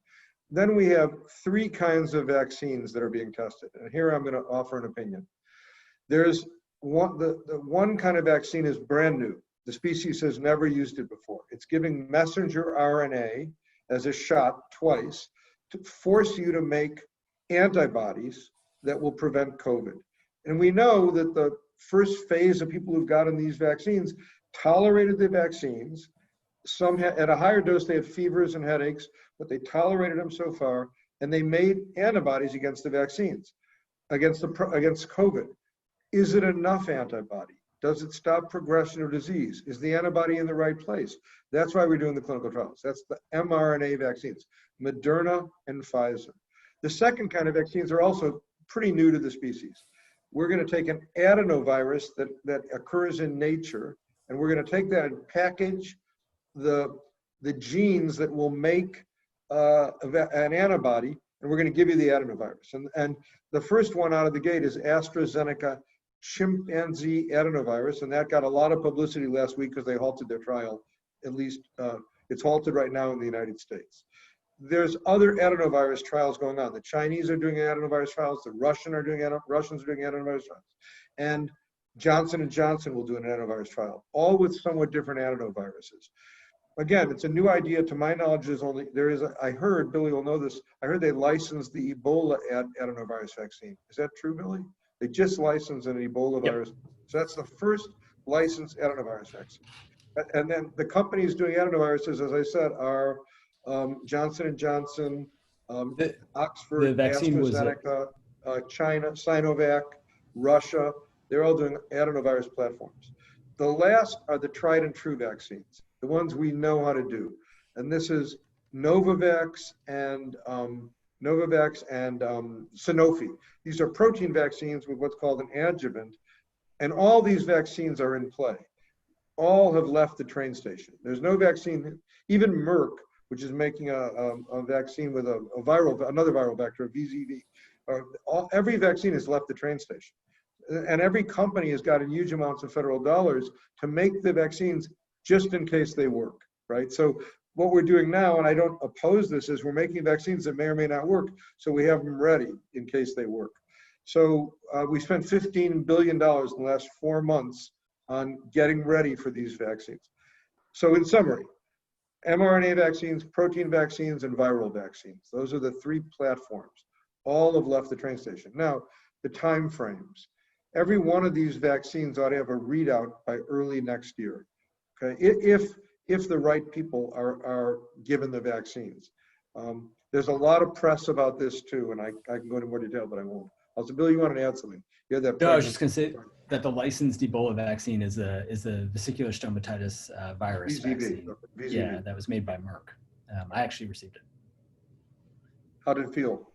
Then we have 3 kinds of vaccines that are being tested. And here I'm going to offer an opinion. There's the one kind of vaccine is brand new. The species has never used it before. It's giving messenger RNA as a shot twice to force you to make antibodies that will prevent COVID. And we know that the first phase of people who've gotten these vaccines tolerated the vaccines. Some at a higher dose, they had fevers and headaches, but they tolerated them so far, and they made antibodies against the vaccines, against COVID. Is it enough antibody? Does it stop progression of disease? Is the antibody in the right place? That's why we're doing the clinical trials. That's the mRNA vaccines, Moderna and Pfizer. The second kind of vaccines are also pretty new to the species. We're going to take an adenovirus that occurs in nature, and we're going to take that and package the genes that will make an antibody, and we're going to give you the adenovirus. And the first one out of the gate is AstraZeneca chimpanzee adenovirus, and that got a lot of publicity last week because they halted their trial. At least it's halted right now in the United States. There's other adenovirus trials going on. The Chinese are doing adenovirus trials. The Russians are doing adenovirus trials. And Johnson & Johnson will do an adenovirus trial, all with somewhat different adenoviruses. Again, it's a new idea. To my knowledge, I heard, Billy will know this, I heard they licensed the Ebola adenovirus vaccine. Is that true, Billy? They just licensed an Ebola virus. So that's the first licensed adenovirus vaccine. And then the companies doing adenoviruses, as I said, are Johnson & Johnson, Oxford, the vaccine AstraZeneca, China, Sinovac, Russia. They're all doing adenovirus platforms. The last are the tried and true vaccines, the ones we know how to do. And this is Novavax and Sanofi. These are protein vaccines with what's called an adjuvant. And all these vaccines are in play. All have left the train station. There's no vaccine, even Merck, which is making a vaccine with another viral vector, a VZV. Every vaccine has left the train station. And every company has gotten huge amounts of federal dollars to make the vaccines just in case they work, right? So what we're doing now, and I don't oppose this, is we're making vaccines that may or may not work, so we have them ready in case they work. So we spent $15 billion in the last 4 months on getting ready for these vaccines. So in summary, mRNA vaccines, protein vaccines, and viral vaccines. Those are the three platforms. All have left the train station. Now, the time frames. Every one of these vaccines ought to have a readout by early next year, okay? If the right people are given the vaccines. There's a lot of press about this too, and I can go into more detail, but I won't. Also, Bill, you wanted to add something? You had that. No, I was just going to say that the licensed Ebola vaccine is the vesicular stomatitis virus vaccine. VZV. Yeah, that was made by Merck. I actually received it. How did it feel?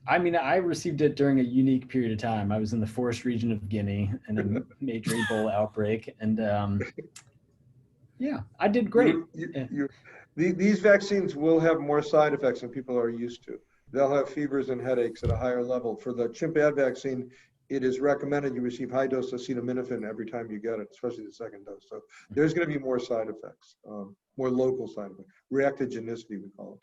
I mean, I received it during a unique period of time. I was in the forest region of Guinea in a major Ebola outbreak, and yeah, I did great. These vaccines will have more side effects than people are used to. They'll have fevers and headaches at a higher level. For the chimp-ad vaccine, it is recommended you receive high dose acetaminophen every time you get it, especially the second dose. So there's going to be more side effects, more local side effects, reactogenicity we call it.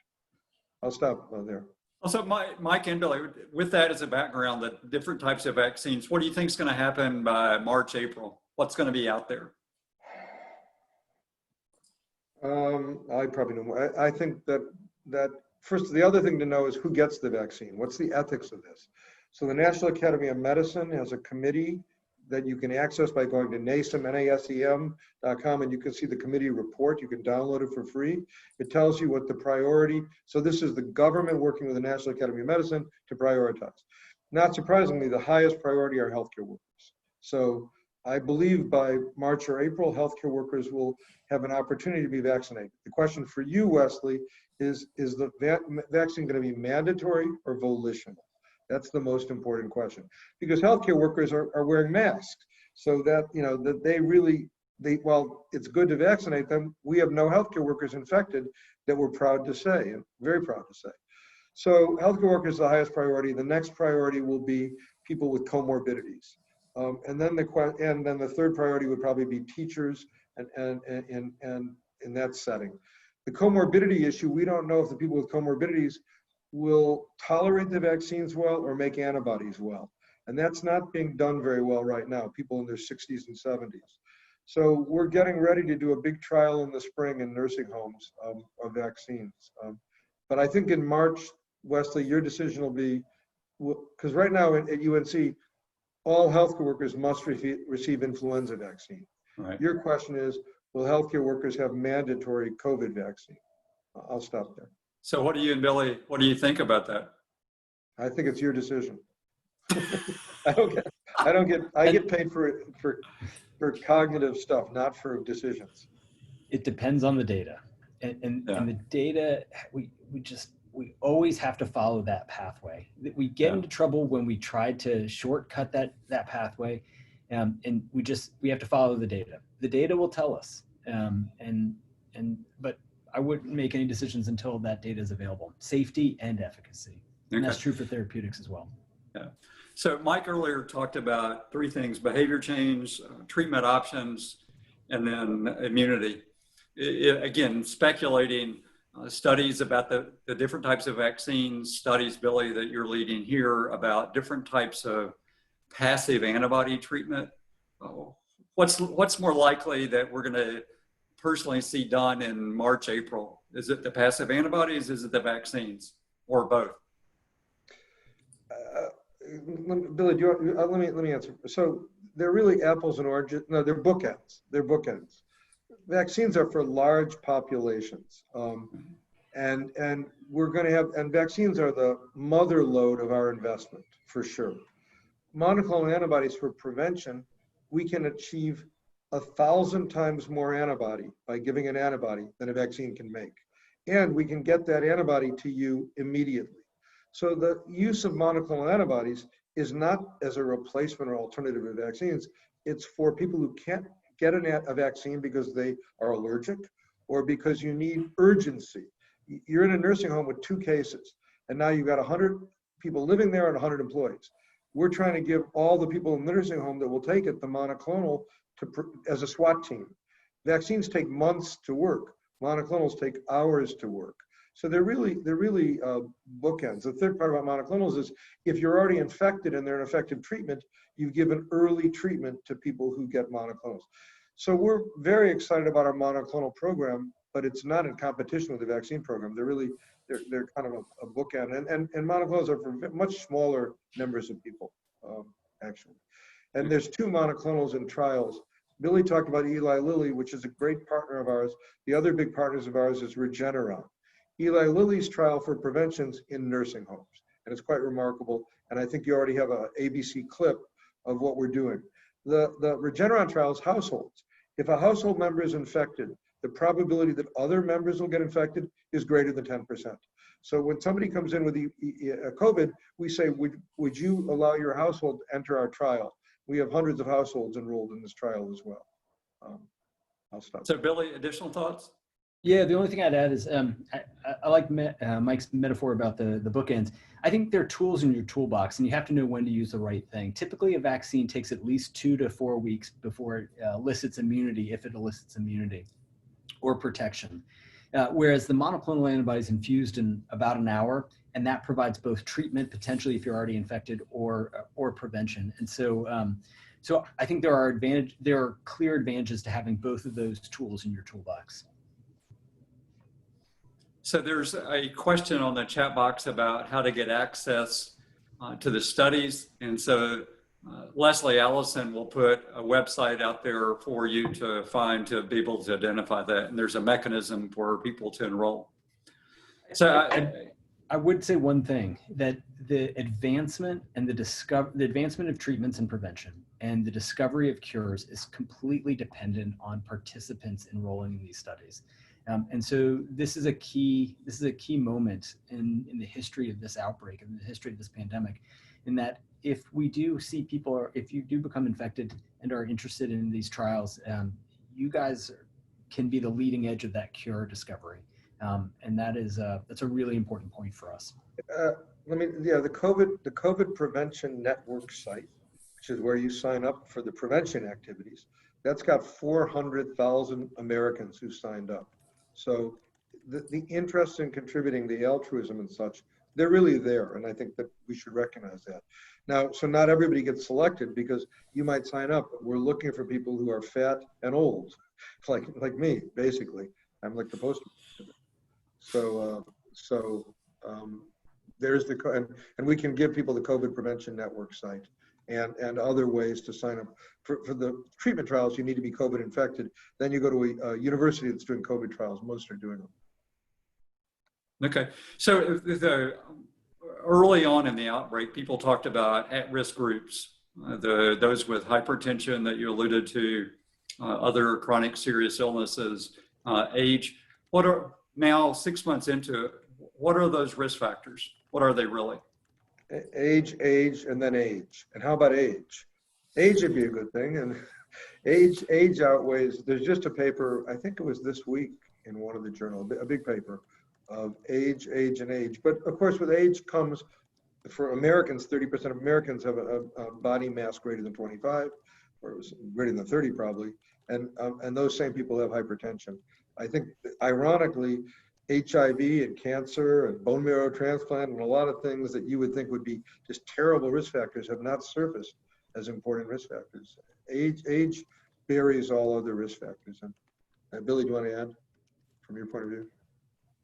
I'll stop there. Also, Mike and Billy, with that as a background, the different types of vaccines, what do you think is going to happen by March, April? What's going to be out there? I probably know more. I think that first, the other thing to know is who gets the vaccine. What's the ethics of this? So the National Academy of Medicine has a committee that you can access by going to NASEM.com, and you can see the committee report. You can download it for free. It tells you what the priority. So this is the government working with the National Academy of Medicine to prioritize. Not surprisingly, the highest priority are healthcare workers. So I believe by March or April, healthcare workers will have an opportunity to be vaccinated. The question for you, Wesley, is the vaccine going to be mandatory or volitional? That's the most important question, because healthcare workers are wearing masks, so that that while it's good to vaccinate them, we have no healthcare workers infected that we're proud to say, and very proud to say. So healthcare workers is the highest priority. The next priority will be people with comorbidities, and then the third priority would probably be teachers and in that setting. The comorbidity issue, we don't know if the people with comorbidities will tolerate the vaccines well or make antibodies well. And that's not being done very well right now, people in their 60s and 70s. So we're getting ready to do a big trial in the spring in nursing homes of vaccines. But I think in March, Wesley, your decision will be, because right now at UNC, all healthcare workers must receive influenza vaccine. Right. Your question is, will healthcare workers have mandatory COVID vaccine? I'll stop there. So what do you and Billy, what do you think about that? I think it's your decision. I get paid for cognitive stuff, not for decisions. It depends on the data, and the data, we always have to follow that pathway. We get into trouble when we try to shortcut that pathway, and we have to follow the data. The data will tell us, but I wouldn't make any decisions until that data is available, safety and efficacy. And that's true for therapeutics as well. Yeah. So Mike earlier talked about three things: behavior change, treatment options, and then immunity. Again, speculating studies about the different types of vaccines, studies, Billy, that you're leading here about different types of passive antibody treatment. What's more likely that we're going to personally see done in March, April? Is it the passive antibodies? Is it the vaccines, or both? Billy, do you want, let me answer. So they're really apples and oranges. No, they're bookends. They're bookends. Vaccines are for large populations, and we're going to have. And vaccines are the mother lode of our investment for sure. Monoclonal antibodies for prevention, we can achieve 1,000 times more antibody by giving an antibody than a vaccine can make, and we can get that antibody to you immediately. So the use of monoclonal antibodies is not as a replacement or alternative to vaccines. It's for people who can't get a vaccine because they are allergic or because you need urgency. You're in a nursing home with 2 cases, and now you've got 100 people living there and 100 employees. We're trying to give all the people in the nursing home that will take it the monoclonal as a SWAT team. Vaccines take months to work. Monoclonals take hours to work. So they're really bookends. The third part about monoclonals is if you're already infected and they're an effective treatment, you've given early treatment to people who get monoclonals. So we're very excited about our monoclonal program, but it's not in competition with the vaccine program. They're kind of a bookend, and monoclonals are for much smaller numbers of people, actually. And there's 2 monoclonals in trials. Billy talked about Eli Lilly, which is a great partner of ours. The other big partners of ours is Regeneron. Eli Lilly's trial for prevention's in nursing homes, and it's quite remarkable. And I think you already have an ABC clip of what we're doing. The Regeneron trial is households. If a household member is infected, the probability that other members will get infected is greater than 10%. So when somebody comes in with COVID, we say, would you allow your household to enter our trial? We have hundreds of households enrolled in this trial as well. I'll stop. So Billy, additional thoughts? Yeah, the only thing I'd add is I like Mike's metaphor about the bookends. I think there are tools in your toolbox, and you have to know when to use the right thing. Typically, a vaccine takes at least 2 to 4 weeks before it elicits immunity, if it elicits immunity or protection. Whereas the monoclonal antibody is infused in about an hour, and that provides both treatment, potentially if you're already infected, or prevention. And so I think there are clear advantages to having both of those tools in your toolbox. So there's a question on the chat box about how to get access to the studies. And so Leslie Allison will put a website out there for you to find, to be able to identify that. And there's a mechanism for people to enroll. So I would say one thing, that the advancement and the advancement of treatments and prevention and the discovery of cures is completely dependent on participants enrolling in these studies. And so this is a key moment in the history of this outbreak, in the history of this pandemic, in that if we do see people, or if you do become infected and are interested in these trials, you guys can be the leading edge of that cure discovery. And that's a really important point for us. The COVID prevention network site, which is where you sign up for the prevention activities, that's got 400,000 Americans who signed up. So the interest in contributing, the altruism and such, they're really there. And I think that we should recognize that. Now, so not everybody gets selected because you might sign up, but we're looking for people who are fat and old, like me, basically. I'm like the poster. There's and we can give people the COVID Prevention Network site and other ways to sign up. For the treatment trials, you need to be COVID infected. Then you go to a university that's doing COVID trials. Most are doing them. Okay, so early on in the outbreak, people talked about at-risk groups, those with hypertension that you alluded to, other chronic serious illnesses, age. What are now 6 months into it? What are those risk factors? What are they really? Age, and then age. And how about age? Age would be a good thing. And age outweighs. There's just a paper, I think it was this week in one of the journals, a big paper of age, and age. But of course, with age comes, for Americans, 30% of Americans have a body mass greater than 25, or it was greater than 30 probably. And those same people have hypertension. I think, ironically, HIV and cancer and bone marrow transplant and a lot of things that you would think would be just terrible risk factors have not surfaced as important risk factors. Age buries all other risk factors. And Billy, do you want to add from your point of view?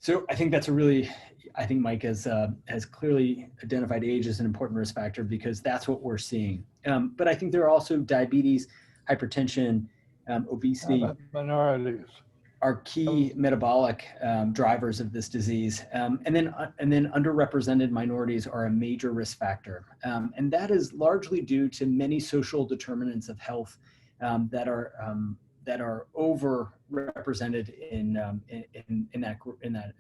So I think that's I think Mike has clearly identified age as an important risk factor because that's what we're seeing. But I think there are also diabetes, hypertension, obesity. Minorities are key metabolic drivers of this disease. And then underrepresented minorities are a major risk factor. And that is largely due to many social determinants of health that are overrepresented in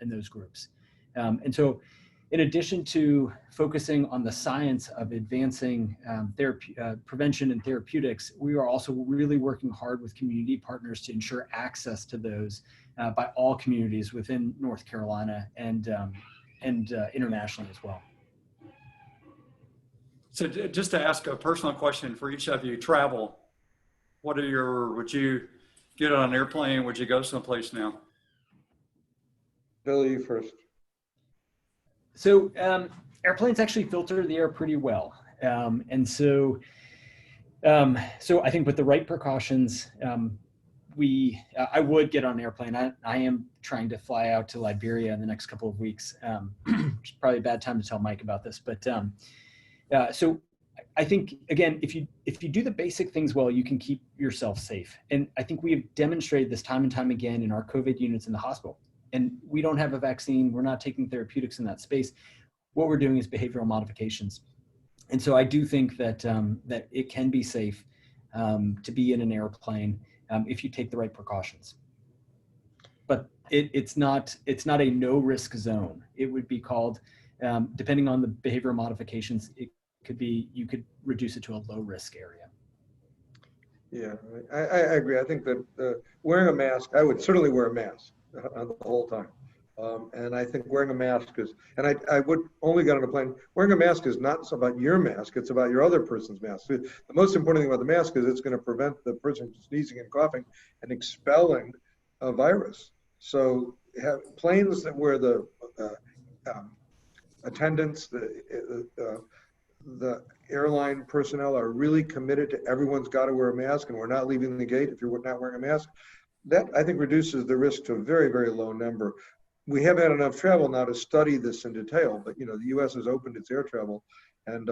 those groups. And so in addition to focusing on the science of advancing prevention and therapeutics, we are also really working hard with community partners to ensure access to those by all communities within North Carolina and internationally as well. So just to ask a personal question for each of you, travel. Would you get on an airplane? Would you go someplace now? Billy, you first. So airplanes actually filter the air pretty well. And so I think with the right precautions, I would get on an airplane. I am trying to fly out to Liberia in the next couple of weeks, which is probably a bad time to tell Mike about this. But so I think, again, if you do the basic things well, you can keep yourself safe. And I think we have demonstrated this time and time again in our COVID units in the hospital. And we don't have a vaccine. We're not taking therapeutics in that space. What we're doing is behavioral modifications. And so I do think that that it can be safe to be in an airplane if you take the right precautions. But it's not a no risk zone. It would be called, depending on the behavioral modifications, you could reduce it to a low risk area. Yeah, I agree. I think that wearing a mask, I would certainly wear a mask the whole time. And I think wearing a mask is, and I would only get on a plane, wearing a mask is not about your mask, it's about your other person's mask. The most important thing about the mask is it's going to prevent the person from sneezing and coughing and expelling a virus. So have planes that where the attendants, the airline personnel are really committed to everyone's got to wear a mask and we're not leaving the gate if you're not wearing a mask, that I think reduces the risk to a very, very low number. We haven't had enough travel now to study this in detail, but the U.S. has opened its air travel, and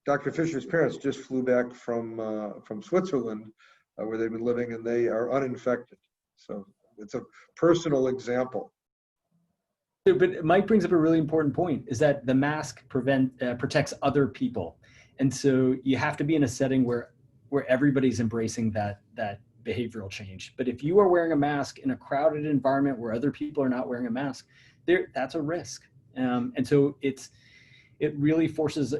Dr. Fischer's parents just flew back from Switzerland, where they've been living, and they are uninfected. So it's a personal example. But Mike brings up a really important point: is that the mask protects other people, and so you have to be in a setting where everybody's embracing that behavioral change. But if you are wearing a mask in a crowded environment where other people are not wearing a mask, that's a risk. And so it really forces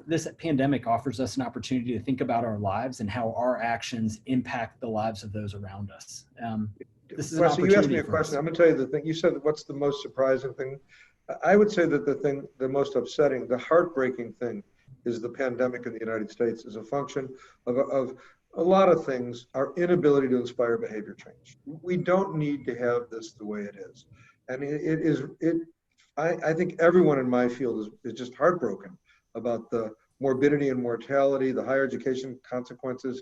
this pandemic offers us an opportunity to think about our lives and how our actions impact the lives of those around us. This is an opportunity. You asked me a question. I'm going to tell you the thing. You said, what's the most surprising thing? I would say that the most upsetting, the heartbreaking thing is the pandemic in the United States is a function of a lot of things, our inability to inspire behavior change. We don't need to have this the way it is. And it I think everyone in my field is just heartbroken about the morbidity and mortality, the higher education consequences,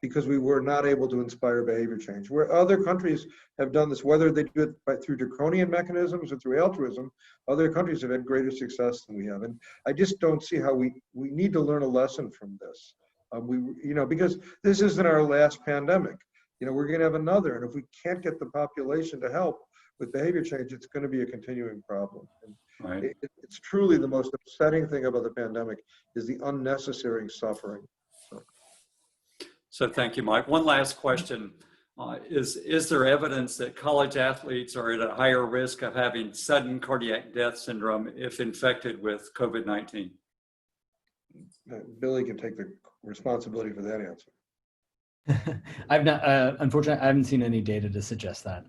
because we were not able to inspire behavior change. Where other countries have done this, whether they do it through draconian mechanisms or through altruism, other countries have had greater success than we have. And I just don't see how we need to learn a lesson from this. Because this isn't our last pandemic. We're going to have another. And if we can't get the population to help with behavior change, it's going to be a continuing problem. And Right. it's truly the most upsetting thing about the pandemic is the unnecessary suffering. So thank you, Mike. One last question. Is there evidence that college athletes are at a higher risk of having sudden cardiac death syndrome if infected with COVID-19? Billy can take the responsibility for that answer. I've not, unfortunately, I haven't seen any data to suggest that.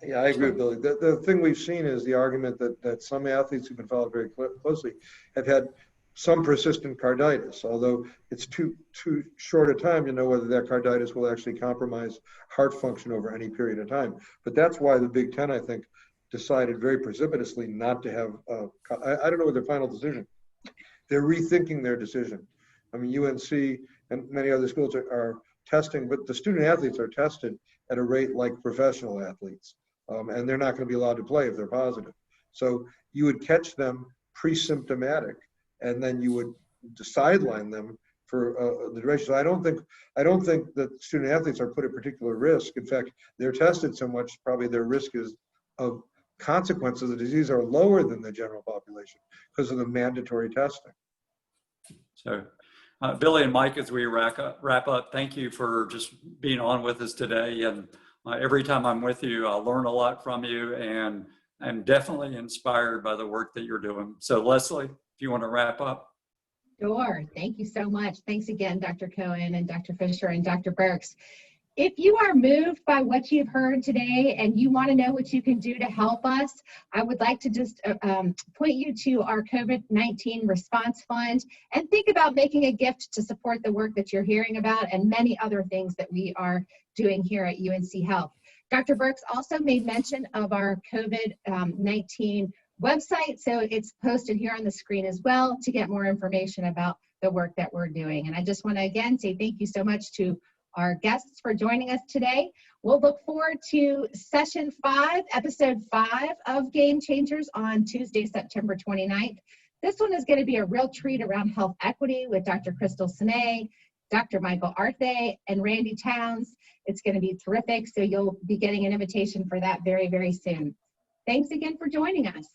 Yeah, I agree with Billy. The thing we've seen is the argument that some athletes who've been followed very closely have had some persistent carditis, although it's too short a time to know whether that carditis will actually compromise heart function over any period of time. But that's why the Big Ten, I think, decided very precipitously not to have, I don't know what their final decision. They're rethinking their decision. I mean, UNC and many other schools are testing, but the student athletes are tested at a rate like professional athletes. And they're not going to be allowed to play if they're positive. So you would catch them pre-symptomatic, and then you would sideline them for the duration. So I don't think that student athletes are put at particular risk. In fact, they're tested so much, probably their risk of consequences of the disease are lower than the general population because of the mandatory testing. So Billy and Mike, as we wrap up, thank you for just being on with us today. And every time I'm with you, I learn a lot from you, and I'm definitely inspired by the work that you're doing. So Leslie, if you want to wrap up. Sure. Thank you so much. Thanks again, Dr. Cohen and Dr. Fischer and Dr. Burks. If you are moved by what you've heard today and you want to know what you can do to help us, I would like to just point you to our COVID-19 response fund and think about making a gift to support the work that you're hearing about and many other things that we are doing here at UNC Health. Dr. Burks also made mention of our COVID-19 website, so it's posted here on the screen as well to get more information about the work that we're doing. And I just want to again say thank you so much to our guests for joining us today. We'll look forward to session 5, episode 5 of Game Changers on Tuesday, September 29th. This one is going to be a real treat around health equity with Dr. Crystal Sine, Dr. Michael Arthe, and Randy Towns. It's going to be terrific, so you'll be getting an invitation for that very, very soon. Thanks again for joining us.